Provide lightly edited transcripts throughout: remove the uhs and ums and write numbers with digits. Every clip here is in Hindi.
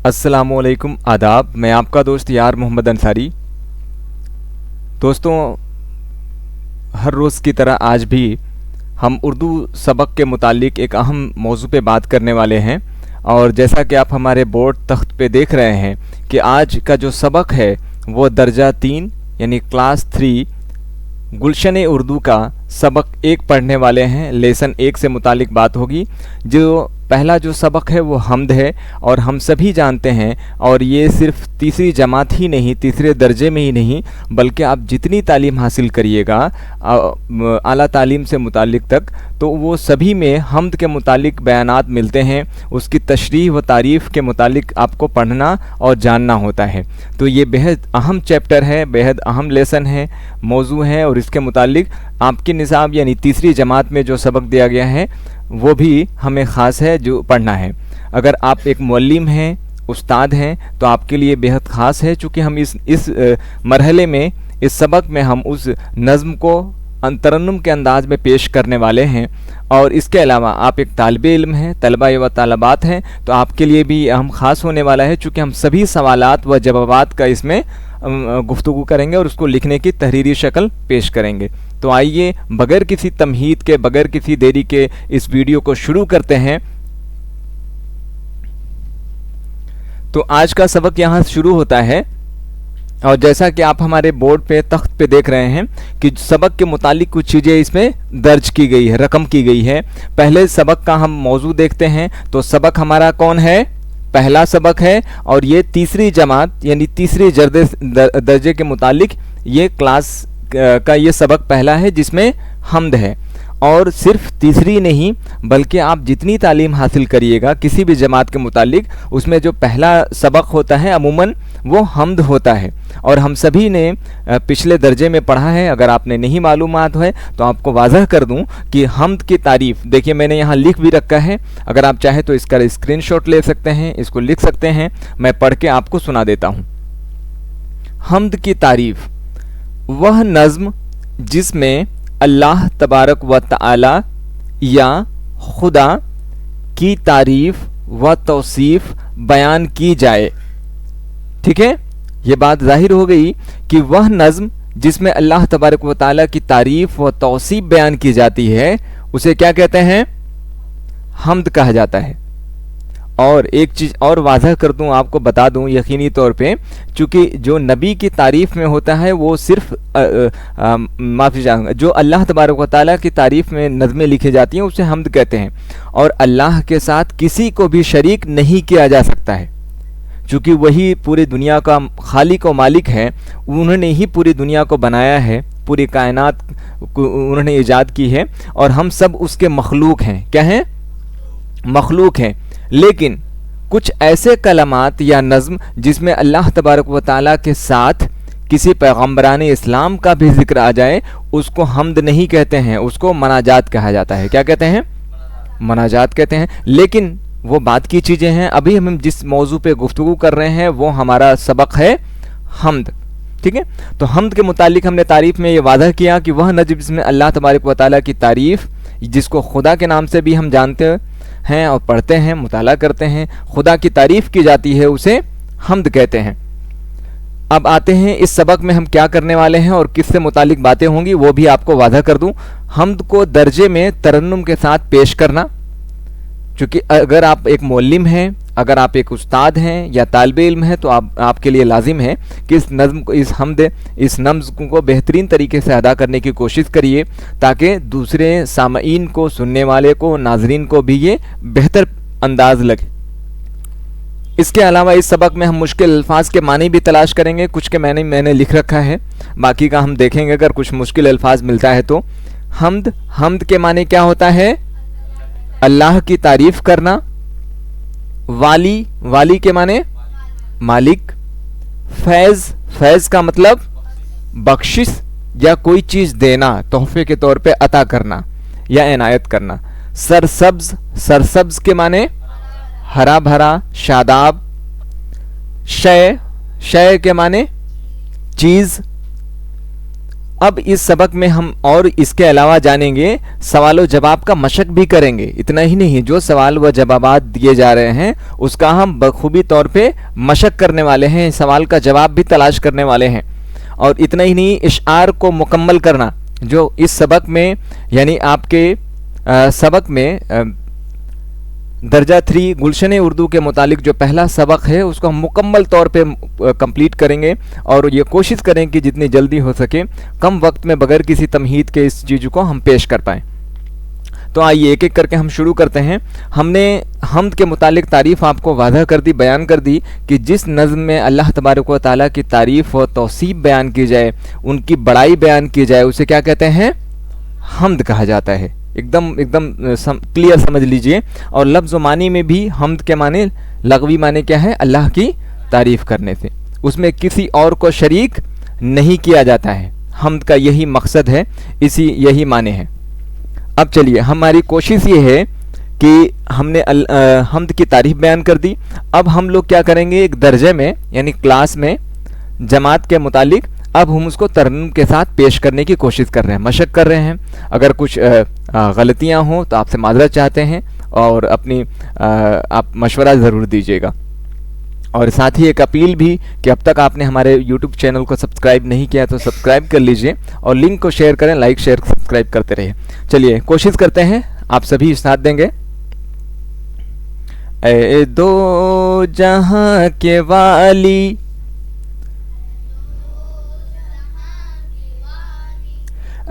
अस्सलामुअलैकुम आदाब। मैं आपका दोस्त यार मोहम्मद अंसारी। दोस्तों, हर रोज़ की तरह आज भी हम उर्दू सबक के मुतालिक एक अहम मौजू पे बात करने वाले हैं। और जैसा कि आप हमारे बोर्ड तख्त पे देख रहे हैं कि आज का जो सबक है वो दर्जा 3 यानी क्लास 3 गुलशन उर्दू का सबक 1 पढ़ने वाले हैं। लेसन 1 से मुतालिक बात होगी। जो पहला जो सबक है वो हम्द है और हम सभी जानते हैं, और ये सिर्फ तीसरी जमात ही नहीं, तीसरे दर्जे में ही नहीं, बल्कि आप जितनी तालीम हासिल करिएगा आला तालीम से मुतालिक तक, तो वो सभी में हम्द के मुतालिक बयानात मिलते हैं। उसकी तशरीह व तारीफ़ के मुतालिक आपको पढ़ना और जानना होता है। तो ये बेहद अहम चैप्टर है, बेहद अहम लेसन है, मौजू है, और इसके मुतालिक आपकी निसाब यानी तीसरी जमात में जो सबक दिया गया है वो भी हमें ख़ास है जो पढ़ना है। अगर आप एक मुअल्लिम हैं, उस्ताद हैं, तो आपके लिए बेहद ख़ास है, चूँकि हम इस मरहले में, इस सबक में हम उस नज़्म को तरन्नुम के अंदाज में पेश करने वाले हैं। और इसके अलावा आप एक तालिबे इल्म हैं, तलबा व तालबात हैं, तो आपके लिए भी अहम ख़ास होने वाला है, चूँकि हम सभी सवालात व जवाबात का इसमें गुफ्तगू करेंगे और उसको लिखने की तहरीरी शक्ल पेश करेंगे। तो आइए बगैर किसी तमहीद के, बगैर किसी देरी के इस वीडियो को शुरू करते हैं। तो आज का सबक यहाँ शुरू होता है, और जैसा कि आप हमारे बोर्ड पे तख्त पे देख रहे हैं कि सबक के मुतालिक कुछ चीज़ें इसमें दर्ज की गई है, रकम की गई है। पहले सबक का हम मौजू देखते हैं। तो सबक हमारा कौन है? पहला सबक है, और ये तीसरी जमात यानी तीसरे दर्जे के मुतालिक ये क्लास का ये सबक पहला है जिसमें हम्द है। और सिर्फ तीसरी नहीं, बल्कि आप जितनी तालीम हासिल करिएगा किसी भी जमात के मुतालिक, उसमें जो पहला सबक होता है अमूमन वो हम्द होता है। और हम सभी ने पिछले दर्जे में पढ़ा है। अगर आपने नहीं मालूमात है तो आपको वाज़ह कर दूं कि हम्द की तारीफ़ देखिए, मैंने यहाँ लिख भी रखा है। अगर आप चाहें तो इसका स्क्रीनशॉट ले सकते हैं, इसको लिख सकते हैं। मैं पढ़ के आपको सुना देता हूँ। हम्द की तारीफ़ वह नज़्म जिसमें अल्लाह तबारक व तआला या खुदा की तारीफ़ व तौसीफ़ बयान की जाए। ठीक है, ये बात ज़ाहिर हो गई कि वह नज़्म जिसमें अल्लाह तबारक व तआला की तारीफ़ व तौसीफ़ बयान की जाती है उसे क्या कहते हैं? हम्द कहा जाता है। और एक चीज़ और वाज़ह कर दूं, आपको बता दूं यकीनी तौर पे, चूँकि जो नबी की तारीफ़ में होता है वो सिर्फ माफ़ी चाहूँगा, जो अल्लाह तबारक व तआला की तारीफ़ में नज़में लिखी जाती हैं उसे हम्द कहते हैं। और अल्लाह के साथ किसी को भी शरीक नहीं किया जा सकता है, चूँकि वही पूरी दुनिया का खालिक व मालिक है। उन्होंने ही पूरी दुनिया को बनाया है, पूरी कायनात को उन्होंने ईजाद की है, और हम सब उसके मखलूक हैं। क्या हैं? मखलूक हैं। लेकिन कुछ ऐसे कलमात या नज़्म जिसमें अल्लाह तबारक व तआला के साथ किसी पैगम्बरान इस्लाम का भी जिक्र आ जाए, उसको हम्द नहीं कहते हैं, उसको मनाजात कहा जाता है। क्या कहते हैं? मनाजात कहते हैं। लेकिन वो बात की चीज़ें हैं। अभी हम जिस मौजू पे गुफ्तगू कर रहे हैं वो हमारा सबक है हम्द। ठीक है, तो हम्द के मुतालिक हमने तारीफ़ में ये वादा किया कि वह नज़्म जिसमें अल्लाह तबारक व तआला की तारीफ़, जिसको खुदा के नाम से भी हम जानते हैं और पढ़ते हैं, मुताला करते हैं, खुदा की तारीफ़ की जाती है, उसे हम्द कहते हैं। अब आते हैं इस सबक में हम क्या करने वाले हैं और किससे मुतालिक बातें होंगी वो भी आपको वादा कर दूं। हम्द को दर्जे में तरन्नुम के साथ पेश करना, क्योंकि अगर आप एक मुअल्लिम हैं, अगर आप एक उस्ताद हैं या तालिबे इल्म हैं, तो आपके लिए लाजिम है कि इस नज़्म को, इस नज़्म को बेहतरीन तरीके से अदा करने की कोशिश करिए, ताकि दूसरे सामईन को, सुनने वाले को, नाजरीन को भी ये बेहतर अंदाज लगे। इसके अलावा इस सबक में हम मुश्किल अल्फाज के मानी भी तलाश करेंगे। कुछ के मैंने लिख रखा है, बाकी का हम देखेंगे अगर कुछ मुश्किल अल्फाज मिलता है तो। हम्द के माने क्या होता है? अल्लाह की तारीफ़ करना। वाली के माने मालिक। फैज़ का मतलब बख्शिश या कोई चीज़ देना, तोहफे के तौर पे अता करना या इनायत करना। सरसब्ज के माने हरा भरा, शादाब। शय के माने चीज़। अब इस सबक में हम और इसके अलावा जानेंगे, सवाल जवाब का मशक भी करेंगे। इतना ही नहीं, जो सवाल व जवाबात दिए जा रहे हैं उसका हम बखूबी तौर पे मशक करने वाले हैं, सवाल का जवाब भी तलाश करने वाले हैं। और इतना ही नहीं, इशार को मुकम्मल करना, जो इस सबक में यानी आपके सबक में दर्जा 3 गुलशन उर्दू के मुतालिक जो पहला सबक है उसको हम मुकम्मल तौर पे कंप्लीट करेंगे और ये कोशिश करें कि जितनी जल्दी हो सके कम वक्त में बगैर किसी तमहीद के इस चीज़ को हम पेश कर पाएँ। तो आइए एक एक करके हम शुरू करते हैं। हमने हम्द के मुतालिक तारीफ़ आपको वादा कर दी, बयान कर दी कि जिस नज़्म में अल्लाह तबारक व तआला की तारीफ़ व तौसीफ़ बयान की जाए, उनकी बड़ाई बयान की जाए, उसे क्या कहते हैं? हम्द कहा जाता है। एकदम क्लियर समझ लीजिए। और लफ्ज़ मानी में भी हम्द के माने, लगवी माने क्या है? अल्लाह की तारीफ़ करने से, उसमें किसी और को शरीक नहीं किया जाता है। हम्द का यही मकसद है, यही माने हैं। अब चलिए, हमारी कोशिश ये है कि हमने हम्द की तारीफ़ बयान कर दी। अब हम लोग क्या करेंगे, एक दर्जे में यानी क्लास में जमात के मुतालिक अब हम उसको तरन्नुम के साथ पेश करने की कोशिश कर रहे हैं, मशक कर रहे हैं। अगर कुछ गलतियां हों तो आपसे माजरत चाहते हैं और आप मशवरा ज़रूर दीजिएगा। और साथ ही एक अपील भी कि अब तक आपने हमारे YouTube चैनल को सब्सक्राइब नहीं किया तो सब्सक्राइब कर लीजिए और लिंक को शेयर करें, लाइक शेयर सब्सक्राइब करते रहिए। चलिए कोशिश करते हैं, आप सभी साथ देंगे। ए दो जहां के वाली,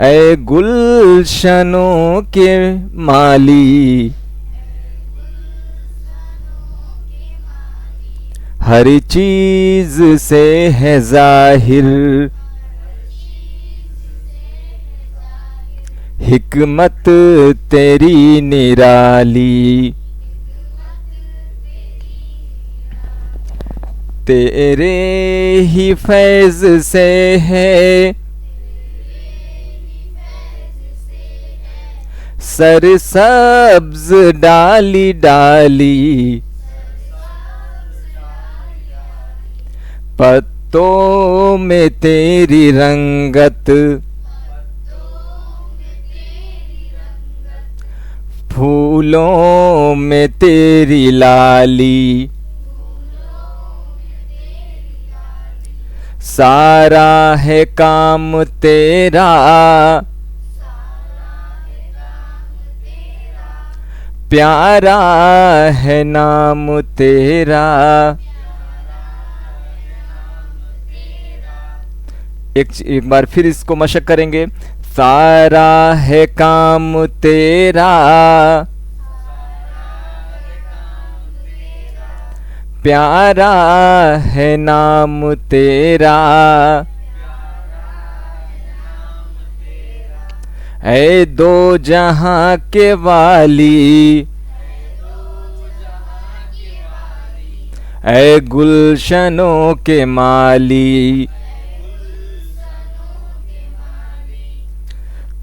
ए गुलशनों के माली, हर चीज से है जाहिर हिकमत तेरी निराली, तेरे ही फैज से है सरसब्ज डाली डाली, पत्तों में तेरी रंगत, फूलों में तेरी लाली, सारा है काम तेरा प्यारा है नाम तेरा। एक बार फिर इसको मशक करेंगे। सारा है काम तेरा प्यारा है नाम तेरा, ऐ दो जहां के वाली, ऐ गुलशनों के माली,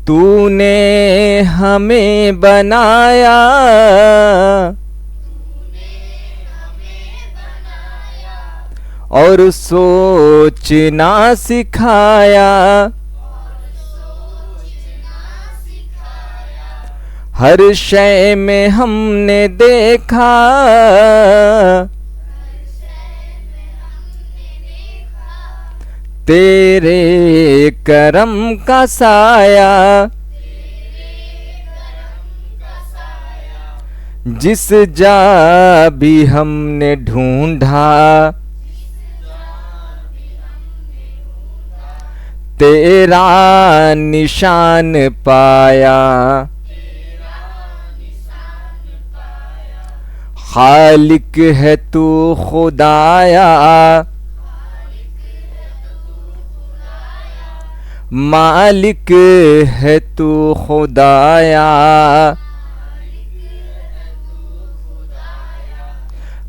तूने हमें बनाया और सोचना सिखाया, हर शय में हमने देखा तेरे करम का साया, जिस जा भी हमने ढूंढा तेरा निशान पाया, खालिक है तू खुदाया, मालिक है तू खुदाया,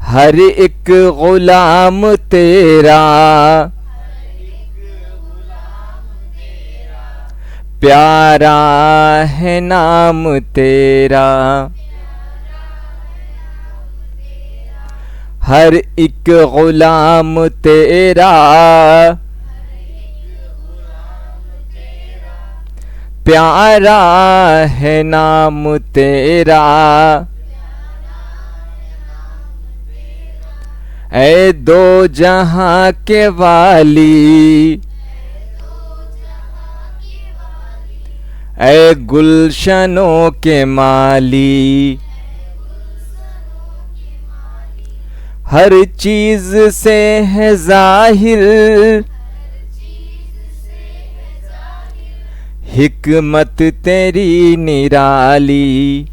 हर एक गुलाम तेरा प्यारा है नाम तेरा, हर एक गुलाम तेरा प्यारा है नाम तेरा, ऐ दो जहां के वाली, ऐ गुलशनों के माली, हर चीज से है जाहिर, हिकमत तेरी निराली।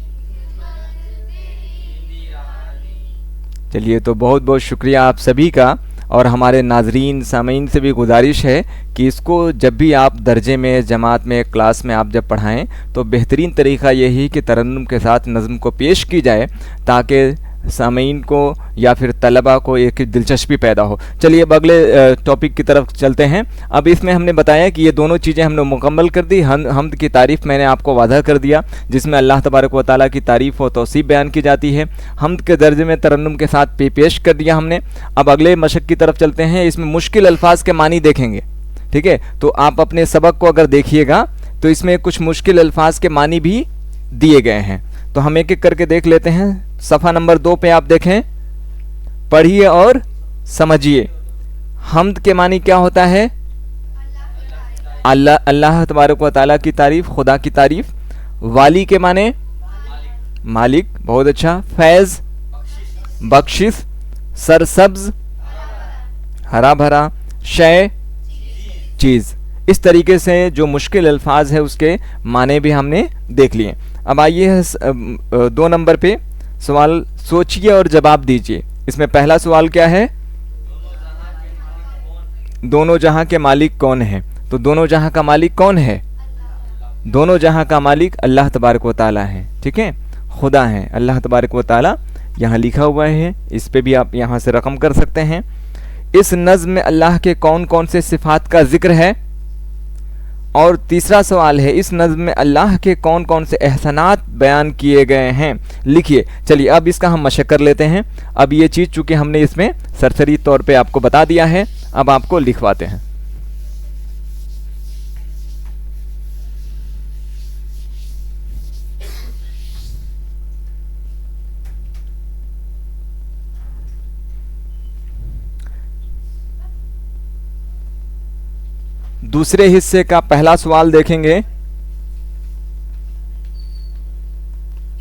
चलिए, तो बहुत बहुत शुक्रिया आप सभी का, और हमारे नाजरीन सामीन से भी गुजारिश है कि इसको जब भी आप दर्जे में, जमात में, क्लास में आप जब पढ़ाएं तो बेहतरीन तरीक़ा यही कि तरन्नुम के साथ नज़्म को पेश की जाए, ताकि सामीन को या फिर तलबा को एक दिलचस्पी पैदा हो। चलिए अब अगले टॉपिक की तरफ चलते हैं। अब इसमें हमने बताया कि ये दोनों चीज़ें हमने मुकम्मल कर दी। हम्द की तारीफ़ मैंने आपको वादा कर दिया, जिसमें अल्लाह तबारक व तआला की तारीफ़ और तौसीफ़ बयान की जाती है। हम्द के दर्जे में तरन्नुम के साथ पेश कर दिया हमने। अब अगले मशक की तरफ चलते हैं। इसमें मुश्किल अल्फाज के मानी देखेंगे, ठीक है। तो आप अपने सबक को अगर देखिएगा तो इसमें कुछ मुश्किल अल्फाज के मानी भी दिए गए हैं, तो हम एक एक करके देख लेते हैं। सफ़ा नंबर 2 पे आप देखें, पढ़िए और समझिए। हम्द के मानी क्या होता है? अल्लाह तबारक व तआला की तारीफ, खुदा की तारीफ। वाली के माने मालिक, बहुत अच्छा। फैज़, बख्शिश। सरसब्ज, हरा भरा। शय, चीज़। इस तरीके से जो मुश्किल अल्फाज है उसके माने भी हमने देख लिए। अब आइए 2 नंबर पे सवाल सोचिए और जवाब दीजिए। इसमें पहला सवाल क्या है? दोनों जहां के मालिक कौन है? तो दोनों जहां का मालिक कौन है? दोनों जहां का मालिक अल्लाह तबारक व तआला है, ठीक है, खुदा है अल्लाह तबारक व तआला। यहाँ लिखा हुआ है, इस पे भी आप यहाँ से रकम कर सकते हैं। इस नज़्म में अल्लाह के कौन कौन से सिफात का जिक्र है? और तीसरा सवाल है, इस नज़्म में अल्लाह के कौन कौन से एहसानात बयान किए गए हैं? लिखिए। चलिए अब इसका हम मशक कर लेते हैं। अब ये चीज़ चूँकि हमने इसमें सरसरी तौर पे आपको बता दिया है, अब आपको लिखवाते हैं। दूसरे हिस्से का पहला सवाल देखेंगे।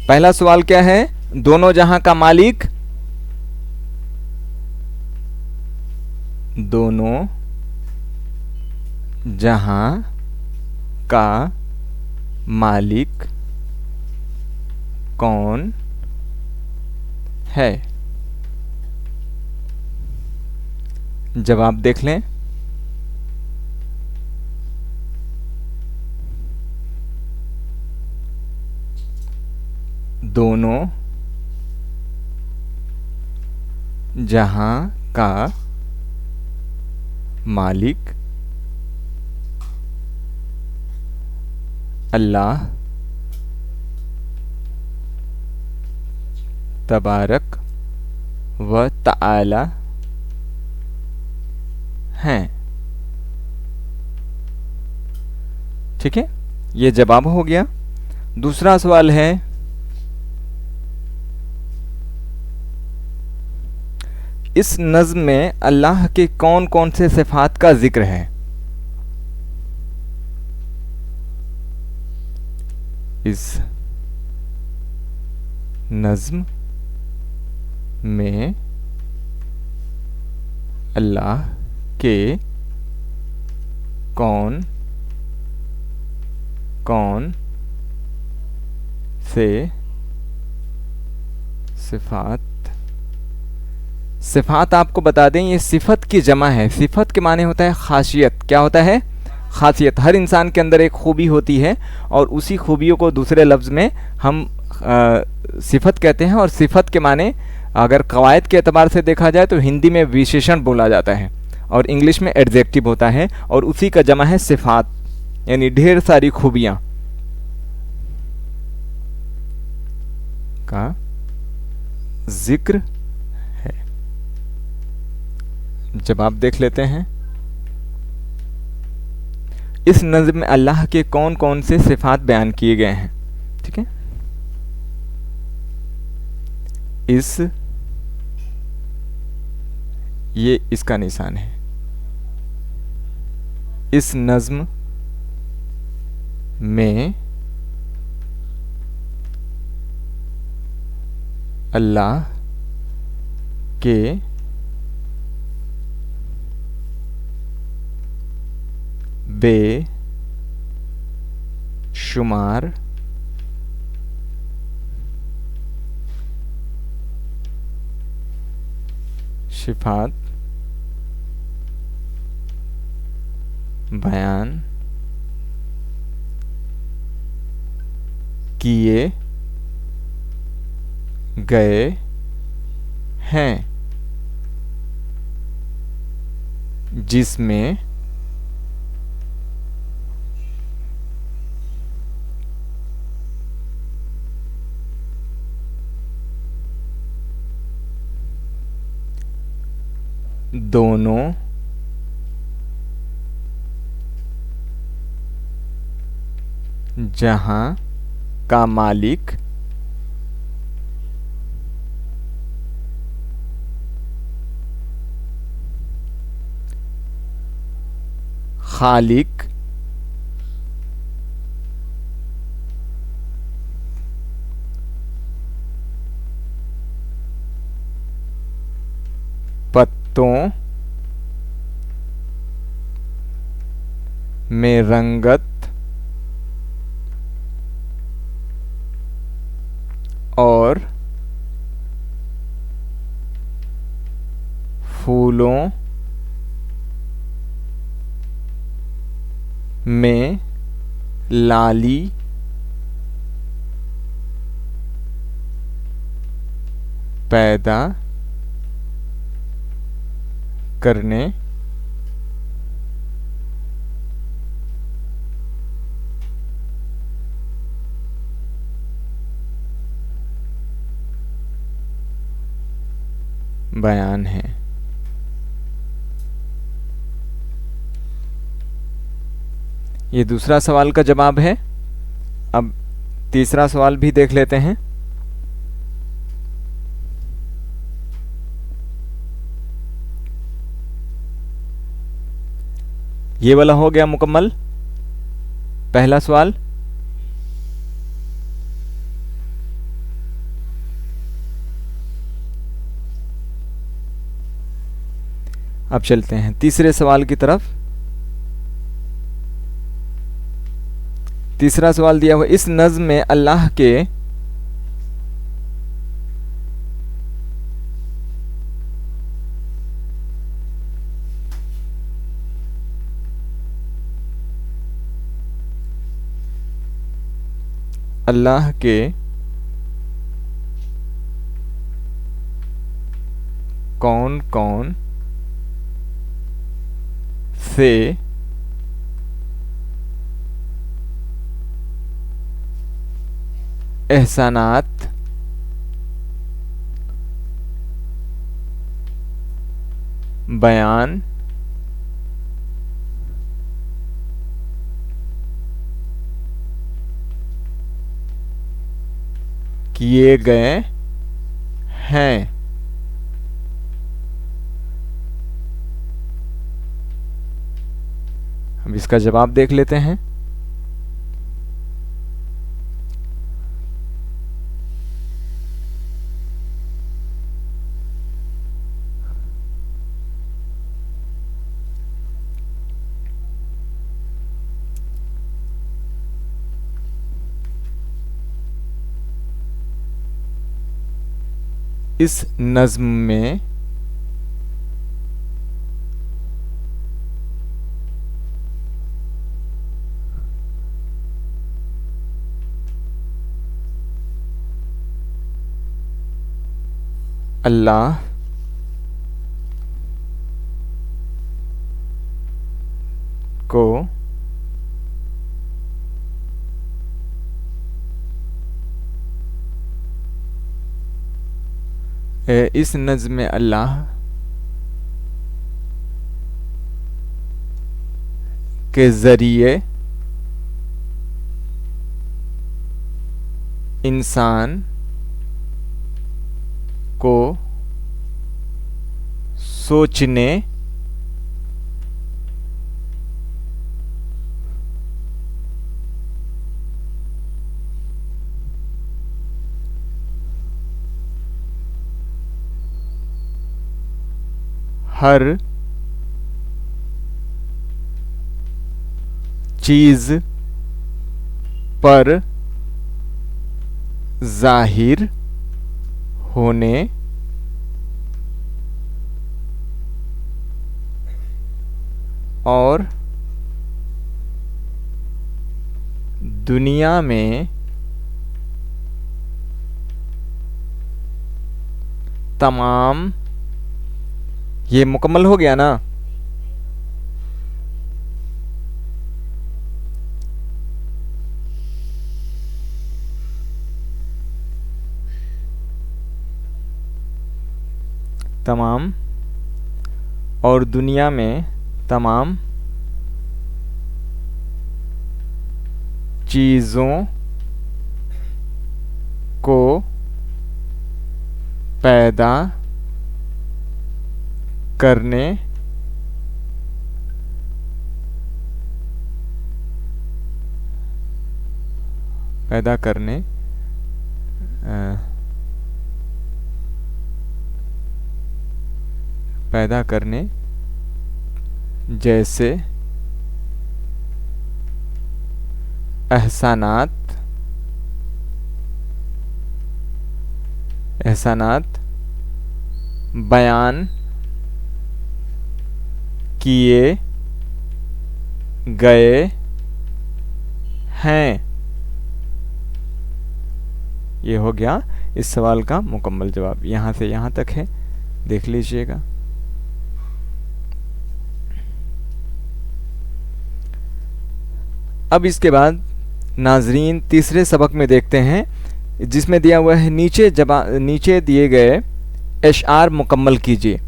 पहला सवाल क्या है? दोनों जहां का मालिक, दोनों जहां का मालिक कौन है? जवाब देख लें। दोनों जहां का मालिक अल्लाह तबारक व तआला हैं। ठीक है, ये जवाब हो गया। दूसरा सवाल है, इस नज़्म में अल्लाह के कौन कौन से सिफात का जिक्र है? इस नज़्म में अल्लाह के कौन कौन से सिफात, सिफात आपको बता दें ये सिफत की जमा है। सिफत के माने होता है खासियत। क्या होता है? खासियत। हर इंसान के अंदर एक खूबी होती है और उसी खूबियों को दूसरे लफ्ज़ में हम सिफत कहते हैं। और सिफत के माने अगर कवायद के एतबार से देखा जाए तो हिंदी में विशेषण बोला जाता है और इंग्लिश में एडजेक्टिव होता है, और उसी का जमा है सिफात, यानी ढेर सारी खूबियाँ का जिक्र है। जवाब देख लेते हैं। इस नज़्म में अल्लाह के कौन कौन से सिफात बयान किए गए हैं। ठीक है, ये इसका निशान है। इस नज़्म में अल्लाह के बेशुमार सिफात बयान किए गए हैं, जिसमें दोनों जहां का मालिक खालिक पत्तों में रंगत और फूलों में लाली पैदा करने बयान है। ये दूसरा सवाल का जवाब है। अब तीसरा सवाल भी देख लेते हैं। ये वाला हो गया मुकम्मल, पहला सवाल। अब चलते हैं तीसरे सवाल की तरफ। तीसरा सवाल दिया हुआ, इस नज़्म में अल्लाह के कौन कौन से एहसानात बयान किए गए हैं। अब इसका जवाब देख लेते हैं। इस नज़्म में अल्लाह को इस नज़्म में अल्लाह के ज़रिए इंसान को सोचने हर चीज़ पर जाहिर होने और दुनिया में तमाम, ये मुकम्मल हो गया ना? तमाम और दुनिया में तमाम चीज़ों को पैदा करने पैदा करने जैसे एहसानात बयान किए गए हैं। ये हो गया इस सवाल का मुकम्मल जवाब। यहाँ से यहाँ तक है, देख लीजिएगा। अब इसके बाद नाजरीन तीसरे सबक में देखते हैं, जिसमें दिया हुआ है नीचे दिए गए अशआर मुकम्मल कीजिए।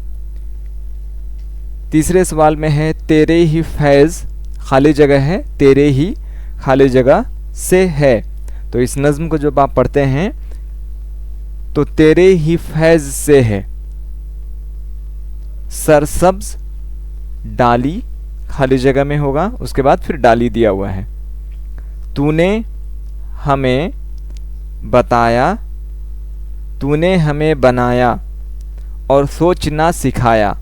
तीसरे सवाल में है तेरे ही फैज़, खाली जगह है, तेरे ही खाली जगह से है। तो इस नज़्म को जब आप पढ़ते हैं तो तेरे ही फैज़ से है, सरसब्ज डाली खाली जगह में होगा, उसके बाद फिर डाली दिया हुआ है। तूने हमें बताया, तूने हमें बनाया और सोचना सिखाया।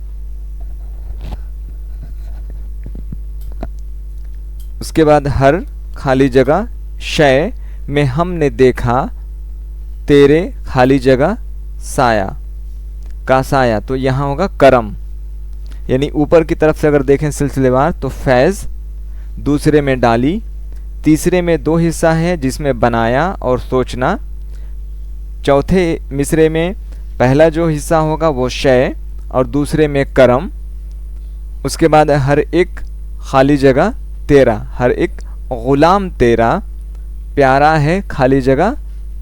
उसके बाद हर खाली जगह शय में हमने देखा तेरे खाली जगह साया का साया। तो यहाँ होगा करम, यानी ऊपर की तरफ से अगर देखें सिलसिलेवार तो फैज़, दूसरे में डाली, तीसरे में दो हिस्सा है जिसमें बनाया और सोचना, चौथे मिसरे में पहला जो हिस्सा होगा वो शय और दूसरे में करम। उसके बाद हर एक खाली जगह तेरा, हर एक ग़ुलाम तेरा, प्यारा है खाली जगह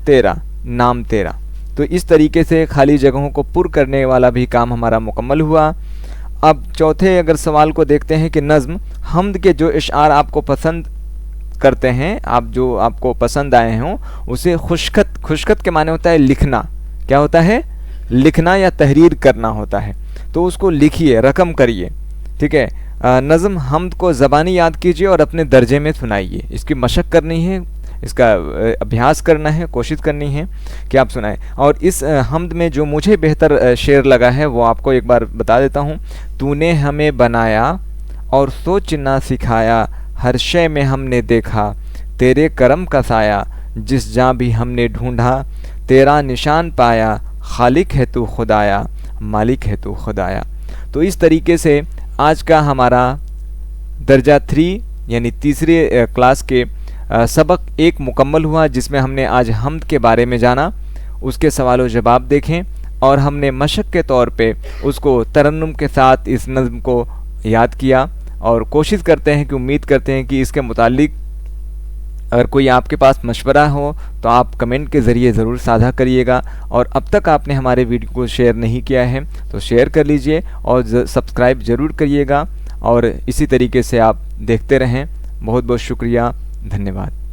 तेरा, नाम तेरा। तो इस तरीके से खाली जगहों को पुर करने वाला भी काम हमारा मुकम्मल हुआ। अब चौथे अगर सवाल को देखते हैं कि नज़्म हम्द के जो इशार आपको पसंद करते हैं, जो आपको पसंद आए हों, उसे खुशखत के माने होता है लिखना। क्या होता है? लिखना या तहरीर करना होता है। तो उसको लिखिए, रकम करिए, ठीक है। नज़्म हम्द को ज़बानी याद कीजिए और अपने दर्जे में सुनाइए। इसकी मशक करनी है, इसका अभ्यास करना है, कोशिश करनी है कि आप सुनाएं। और इस हम्द में जो मुझे बेहतर शेर लगा है वो आपको एक बार बता देता हूँ। तूने हमें बनाया और सोचना सिखाया, हर शय में हमने देखा तेरे करम का साया, जिस जहाँ भी हमने ढूंढा तेरा निशान पाया, खालिक है तू खुदाया, मालिक है तू खुदाया। तो इस तरीके से आज का हमारा दर्जा 3 यानी तीसरे क्लास के सबक 1 मुकम्मल हुआ, जिसमें हमने आज हम्द के बारे में जाना, उसके सवाल जवाब देखें और हमने मशक के तौर पे उसको तरन्नुम के साथ इस नज़्म को याद किया। और कोशिश करते हैं कि उम्मीद करते हैं कि इसके मुतालिक अगर कोई आपके पास मशवरा हो तो आप कमेंट के ज़रिए ज़रूर साझा करिएगा। और अब तक आपने हमारे वीडियो को शेयर नहीं किया है तो शेयर कर लीजिए और सब्सक्राइब ज़रूर करिएगा। और इसी तरीके से आप देखते रहें। बहुत बहुत शुक्रिया, धन्यवाद।